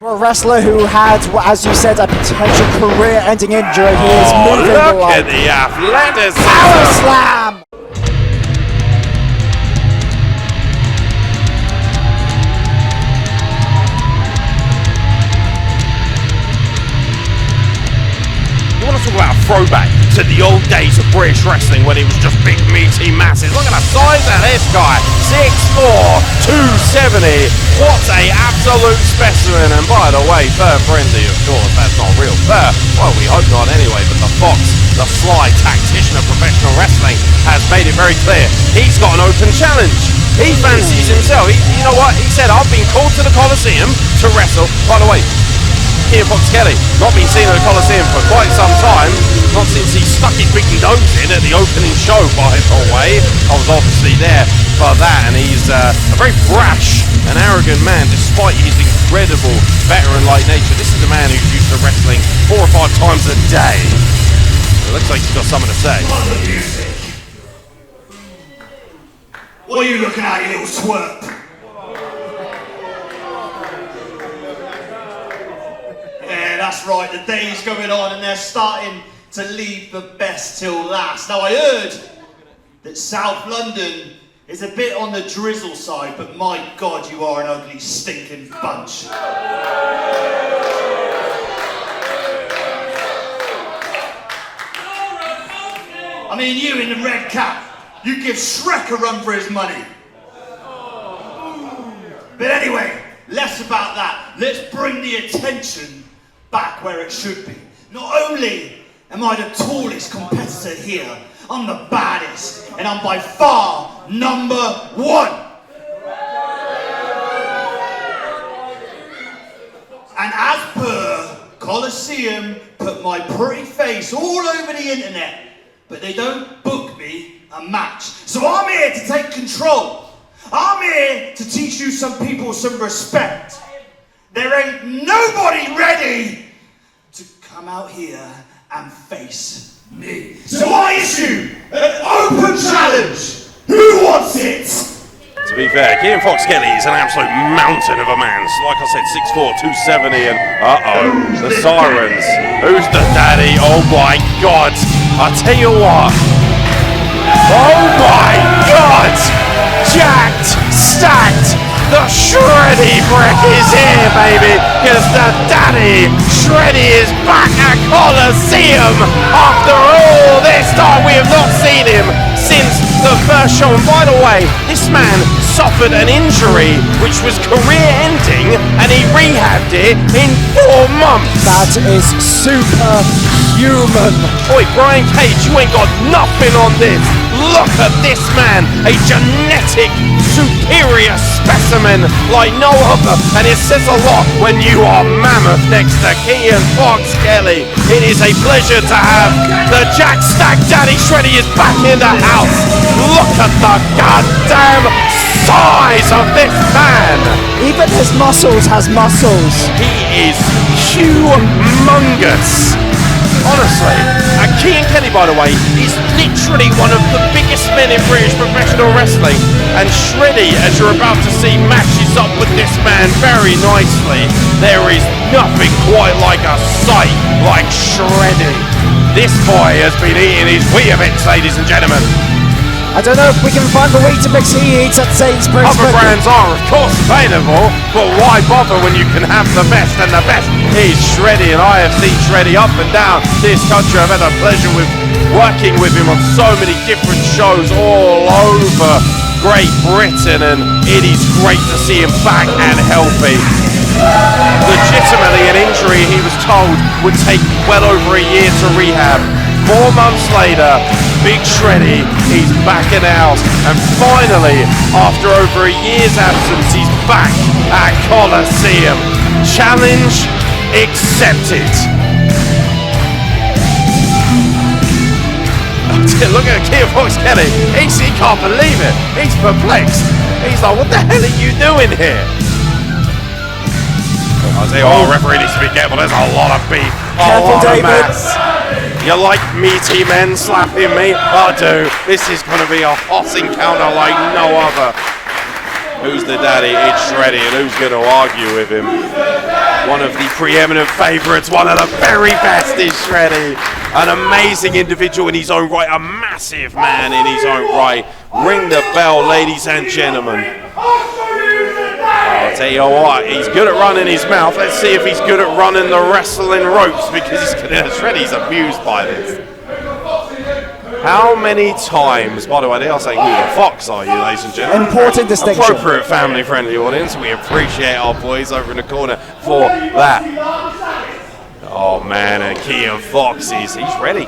For a wrestler who had, as you said, a potential career-ending injury, he is moving look like at the athleticism! power slam! You want to talk about a throwback to the old days of British wrestling when it was just big meaty masses. Look at the size of this guy, 6'4", 270. What a absolute specimen. And by the way, fur friendly, of course, that's not real fur. Well, we hope not anyway, but the Fox, the sly tactician of professional wrestling, has made it very clear he's got an open challenge. He fancies himself. You know what? He said, I've been called to the Coliseum to wrestle. By the way, Kian Fox not been seen at the Coliseum for quite some time, not since he stuck his big nose in at the opening show, by the way. I was obviously there for that, and he's a very brash and arrogant man, despite his incredible veteran-like nature. This is a man who's used to wrestling 4 or 5 times a day. It looks like he's got something to say. What are you looking at, you little twerp? Yeah, that's right, the day's going on and they're starting to leave the best till last. Now I heard that South London is a bit on the drizzle side, but my God, you are an ugly, stinking bunch. I mean, you in the red cap, you give Shrek a run for his money. But anyway, less about that. Let's bring the attention back where it should be. Not only am I the tallest competitor here, I'm the baddest, and I'm by far number 1. And as per Coliseum, put my pretty face all over the internet, but they don't book me a match. So I'm here to take control. I'm here to teach you some people some respect. There ain't nobody ready to come out here and face me. So I issue an open challenge. Who wants it? To be fair, Kian Fox is an absolute mountain of a man. Like I said, 6'4", 270, and the sirens. Who's the daddy? Oh my God! I tell you what. Oh my God! Jacked, stacked. The Shreddy brick is here, baby, because the daddy, Shreddy, is back at Coliseum. After all this time, we have not seen him since the first show. And by the way, this man suffered an injury which was career-ending, and he rehabbed it in 4 months. That is superhuman. Oi, Brian Cage, you ain't got nothing on this. Look at this man, a genetic superior specimen like no other, and it says a lot when you are mammoth next to Kian Fox Kelly. It is a pleasure to have the Jack Stack Daddy Shreddy is back in the house. Look at the goddamn size of this man. Even his muscles has muscles. He is humongous. Honestly, Kian Kelly, by the way, is literally one of the biggest men in British professional wrestling, and Shreddy, as you're about to see, matches up with this man very nicely. There is nothing quite like a sight like Shreddy. This boy has been eating his Weetabix, ladies and gentlemen. I don't know if we can find the Weetabix he eats at Sainsbury's. Other brands are, of course, available, but why bother when you can have the best? And the best is Shreddy, and I have seen Shreddy up and down this country. I've had the pleasure with working with him on so many different shows all over Great Britain, and it is great to see him back and healthy. Legitimately, an injury he was told would take well over a year to rehab. 4 months later, Big Shreddy, he's back in the house, and finally, after over a year's absence, he's back at Coliseum. Challenge accepted. Look at Kian Fox Kelly. He can't believe it. He's perplexed. He's like, what the hell are you doing here? I'll tell you what, referee needs to be careful. There's a lot of beef. Careful, David. You like meaty men slapping me? I do. This is going to be a hot encounter like no other. Who's the daddy? It's Shreddy, and who's going to argue with him? One of the preeminent favourites, one of the very best is Shreddy. An amazing individual in his own right, a massive man in his own right. Ring the bell, ladies and gentlemen. I'll tell you what, he's good at running his mouth. Let's see if he's good at running the wrestling ropes, because Shreddy's abused by this. How many times, by the way, they are saying Kian Fox, are you, ladies and gentlemen? Important distinction. Appropriate family-friendly audience. We appreciate our boys over in the corner for that. Oh man, and Kian Fox he's ready.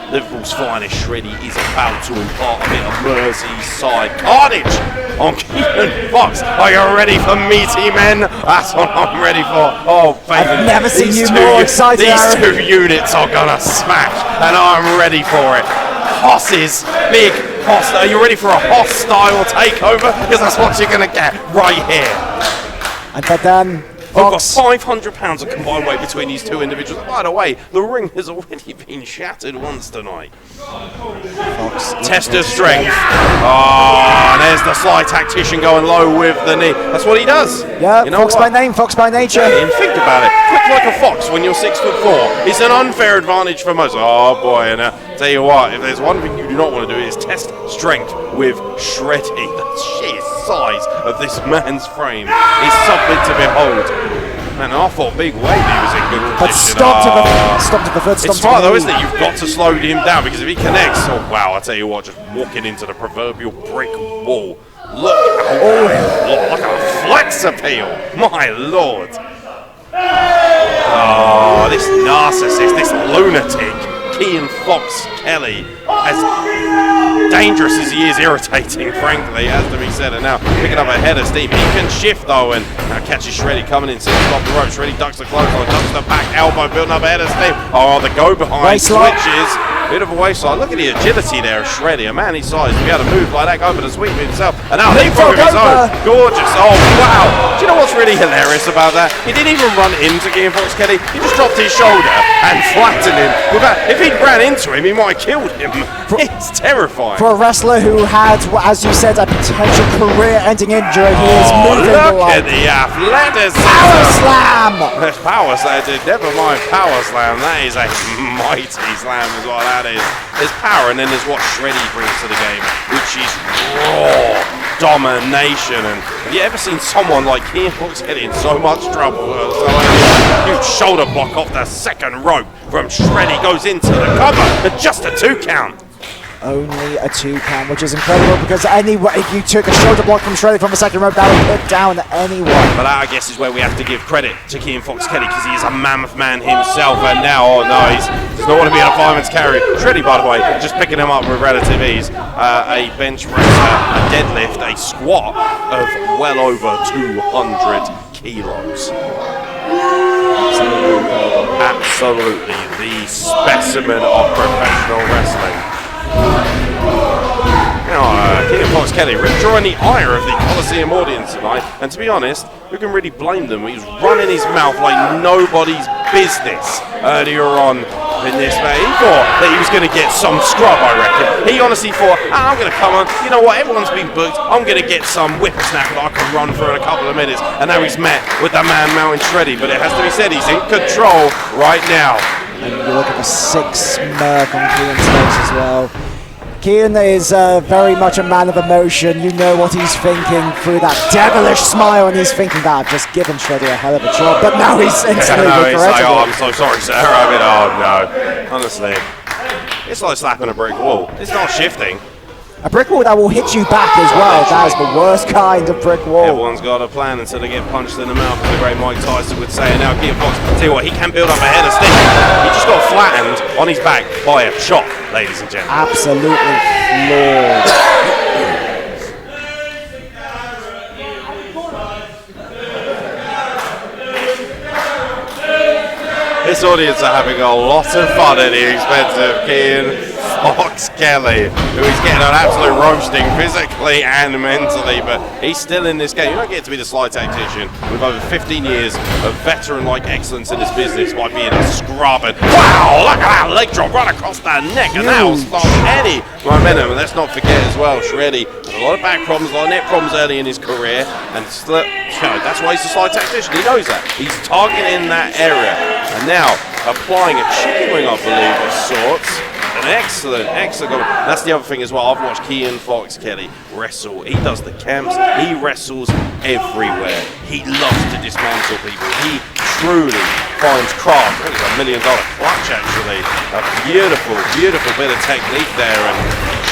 Liverpool's finest Shreddy is about to impart a bit of Merseyside carnage on Kian Fox. Are you ready for meaty men? That's what I'm ready for. Oh, baby. I've never seen you more excited. These two units are gonna smash, and I'm ready for it. Hosses, big Hoss. Are you ready for a Hoss-style takeover? Because that's what you're gonna get right here. And but then We've got 500 pounds of combined weight between these two individuals. By the way, the ring has already been shattered once tonight. Fox. Test of strength. Oh, and there's the sly tactician going low with the knee. That's what he does. Yeah, you know Fox by name, Fox by nature. And think about it. Quick like a fox when you're 6'4". It's an unfair advantage for most. Oh boy, and tell you what, if there's one thing you do not want to do is test strength with Shreddy. The sheer size of this man's frame is something to behold. Man, I thought big wave he was in good condition. But stop to the foot. It's smart though, isn't it? You've got to slow him down, because if he connects, oh wow, I tell you what, just walking into the proverbial brick wall. Look, like a flex appeal. My lord. Oh, this narcissist, this lunatic, Kian Fox Kelly, as dangerous as he is, irritating, frankly, has to be said. And now picking up a head of steam. He can shift though, and now catches Shreddy coming in, sits off the rope. Shreddy ducks the clothesline, ducks the back elbow, building up a head of steam. Oh, the go behind switches. Bit of a waistline. Look at the agility there of Shreddy. A man his size to be able to move like that, go over the sweep himself. And now leapfrog of his own. Gorgeous. Oh, wow. Do you know what's really hilarious about that? He didn't even run into Kian Fox Kelly. He just dropped his shoulder and flattened him. If he'd ran into him, he might have killed him. It's terrifying. For a wrestler who had, as you said, a potential career-ending injury, he is moving look at the athleticism. Power slam! Power slam. Never mind power slam. That is a mighty slam as well. That is. There's power, and then there's what Shreddy brings to the game, which is raw domination. And have you ever seen someone like Kian Fox get in so much trouble? Huge shoulder block off the second rope from Shreddy, goes into the cover, and just a 2 count. Only a 2 count, which is incredible, because if you took a shoulder block from Shreddy from the second rope, that would put down anyone. But that, I guess, is where we have to give credit to Kian Fox Kelly, because he is a mammoth man himself. And now, oh no, he does not want to be in a fireman's carry. Shreddy, by the way, just picking him up with relative ease. A bench press, a deadlift, a squat of well over 200 kilos. Absolutely the specimen of professional wrestling. Kian Fox Kelly drawing the ire of the Coliseum audience tonight, and to be honest, who can really blame them? He was running his mouth like nobody's business earlier on in this match. He thought that he was going to get some scrub, I reckon. He honestly thought, I'm going to come on, you know what, everyone's been booked, I'm going to get some whippersnapper that I can run for in a couple of minutes. And now he's met with the man mountain Shreddy, but it has to be said, he's in control right now. And you look at the 6 smirk on Kian's face as well. Kian is very much a man of emotion. You know what he's thinking through that devilish smile, and he's thinking that I've just given Shreddy a hell of a job, but now he's instantly he's like, oh, I'm so sorry, sir. I mean, oh no. Honestly, it's like slapping a brick wall. It's not shifting. A brick wall that will hit you back as well. That is the worst kind of brick wall. Everyone's got a plan until they get punched in the mouth, as the great Mike Tyson would say. And now Kian Fox, tell you what, he can build up a head of steam. He just got flattened on his back by a chop, ladies and gentlemen. Absolutely flawed. This audience are having a lot of fun at the expense of Kian Fox Kelly, who is getting an absolute roasting physically and mentally, but he's still in this game. You don't get to be the slide tactician with over 15 years of veteran-like excellence in this business by being a scrub. And wow, look at that leg drop right across the neck, and that will stop any momentum. And let's not forget as well, Shreddy has a lot of back problems, a lot of neck problems early in his career, and still, that's why he's a slide tactician. He knows that. He's targeting that area, and now applying a chicken wing, I believe, of sorts. An excellent goal. That's the other thing as well. I've watched Kian Fox Kelly wrestle. He does the camps. He wrestles everywhere. He loves to dismantle people. He truly finds craft. I think it's $1 million clutch, actually. A beautiful bit of technique there. And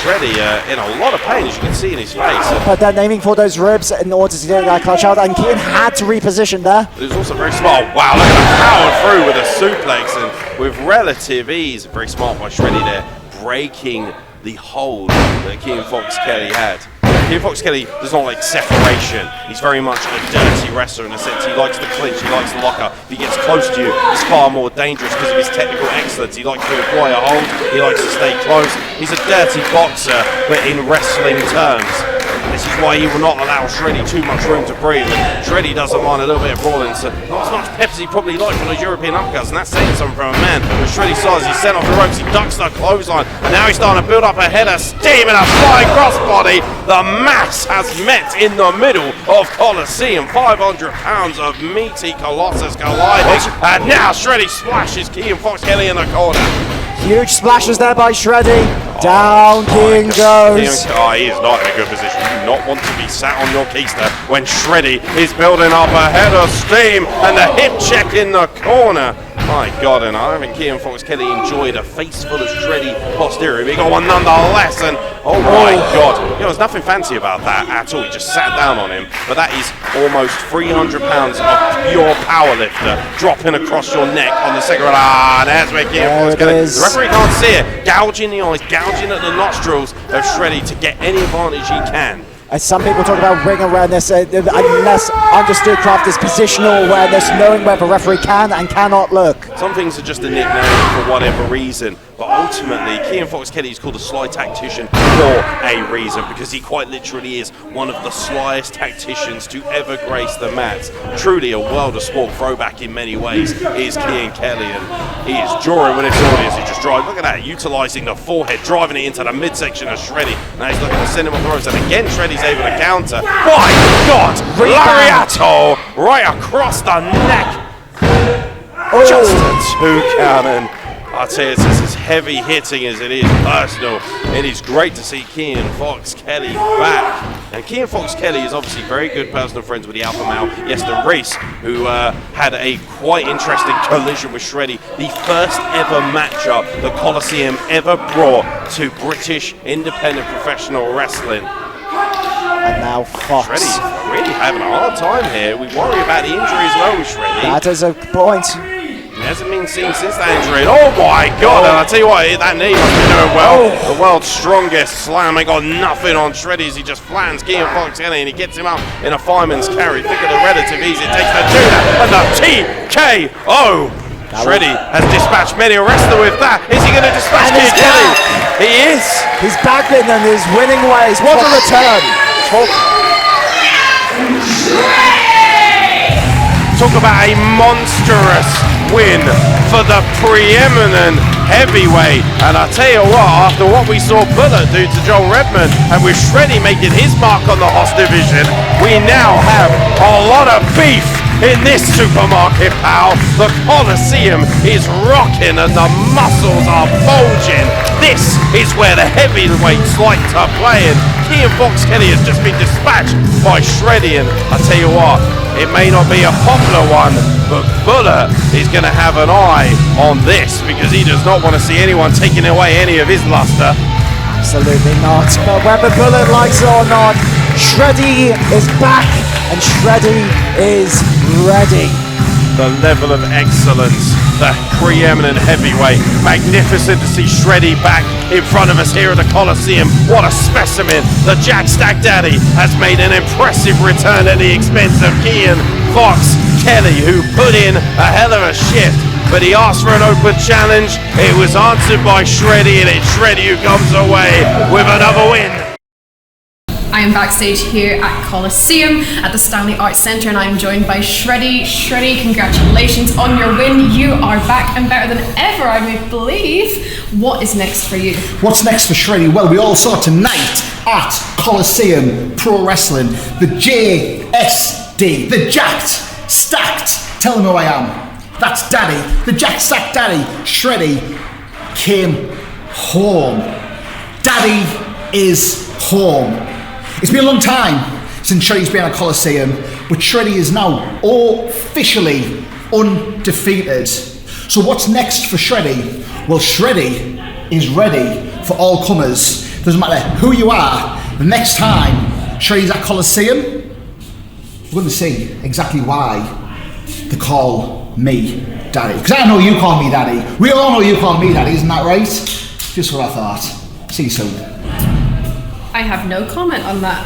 Shreddy in a lot of pain, as you can see in his face. But they're aiming for those ribs in order to get that clutch out, and Kian had to reposition there. It was also very smart. Wow, look at him power through with a suplex, and with relative ease. Very smart by Shreddy there, breaking the hold that Kian Fox Kelly had. Kian Fox Kelly does not like separation. He's very much a dirty wrestler in a sense. He likes the clinch, he likes the locker. If he gets close to you, it's far more dangerous because of his technical excellence. He likes to employ a hold, he likes to stay close. He's a dirty boxer, but in wrestling terms. This is why he will not allow Shreddy too much room to breathe. And Shreddy doesn't mind a little bit of brawling, so not as much pep as he probably liked from those European uppercuts, and that's saying something from a man. With Shreddy's size, he's sent off the ropes, he ducks the clothesline, and now he's starting to build up a header, steam and a flying crossbody. The mass has met in the middle of Coliseum. 500 pounds of meaty Colossus colliding, and now Shreddy splashes Kian Fox Kelly in the corner. Huge splashes there by Shreddy. Down Kian goes. He is not in a good position. You do not want to be sat on your keister when Shreddy is building up a head of steam, and the hip check in the corner. My God, and I think Kian Fox Kelly enjoyed a face full of Shreddy posterior. He got one nonetheless, and oh my God. There's nothing fancy about that at all. He just sat down on him, but that is almost 300 pounds of pure powerlifter dropping across your neck on the second round. There's where Kian Fox Kelly. The referee can't see it. Gouging the eyes, gouging at the nostrils of Shreddy to get any advantage he can. As some people talk about ring awareness, unless understood craft is positional awareness, knowing where the referee can and cannot look. Some things are just a nickname for whatever reason, but ultimately Kian Fox Kelly is called a sly tactician for a reason, because he quite literally is one of the slyest tacticians to ever grace the mats. Truly a world of sport throwback in many ways is Kian Kelly, and he is drawing with his audience. He just drives, look at that, utilising the forehead, driving it into the midsection of Shreddy. Now he's looking to send him off the ropes, and again Shreddy's able to counter. My God! Lariato right across the neck. Just a 2 count, and I'd say it's as heavy hitting as it is personal. It is great to see Kian Fox Kelly back. And Kian Fox Kelly is obviously very good personal friends with the alpha male, Yeston Reese, who had a quite interesting collision with Shreddy. The first ever matchup the Coliseum ever brought to British independent professional wrestling. And now Fox. Shreddy's really having a hard time here. We worry about the injury as well with Shreddy. That is a point. He hasn't been seen since that injury. Oh my God, and I'll tell you what, that knee must be doing well. The world's strongest slam. They got nothing on Shreddy as he just flattens Kian Fox Kelly, and he gets him up in a fireman's carry. Think of the relative ease it takes to do that. And the TKO. Shreddy has dispatched many a wrestler with that. Is he going to dispatch Kian Kelly? He is. He's back in and his winning ways. What a return. Talk about a monstrous win for the preeminent heavyweight. And I tell you what, after what we saw Bullet do to Joel Redmond, and with Shreddy making his mark on the Hoss division, we now have a lot of beef in this supermarket, pal. The Coliseum is rocking and the muscles are bulging. This is where the heavyweights like to play, and Kian Fox Kelly has just been dispatched by Shreddy. And I tell you what, it may not be a popular one, but Bullet is going to have an eye on this, because he does not want to see anyone taking away any of his luster. Absolutely not. But whether Bullet likes it or not, Shreddy is back and Shreddy is ready. The level of excellence, the preeminent heavyweight. Magnificent to see Shreddy back in front of us here at the Coliseum. What a specimen. The Jack Stack Daddy has made an impressive return at the expense of Kian Fox Kelly, who put in a hell of a shift but he asked for an open challenge. It was answered by Shreddy, and it's Shreddy who comes away with another win. I am backstage here at Coliseum at the Stanley Arts Centre, and I'm joined by Shreddy. Shreddy, congratulations on your win. You are back and better than ever, I would believe. What is next for you? What's next for Shreddy? Well, we all saw tonight at Coliseum Pro Wrestling, the JSD, the Jacked, Stacked, tell them who I am. That's Daddy, the Jacked, Stacked Daddy. Shreddy came home. Daddy is home. It's been a long time since Shreddy's been at Coliseum, but Shreddy is now officially undefeated. So what's next for Shreddy? Well, Shreddy is ready for all comers. Doesn't matter who you are, the next time Shreddy's at Coliseum, we're going to see exactly why they call me Daddy. Because I know you call me Daddy. We all know you call me Daddy, isn't that right? Just what I thought. See you soon. I have no comment on that.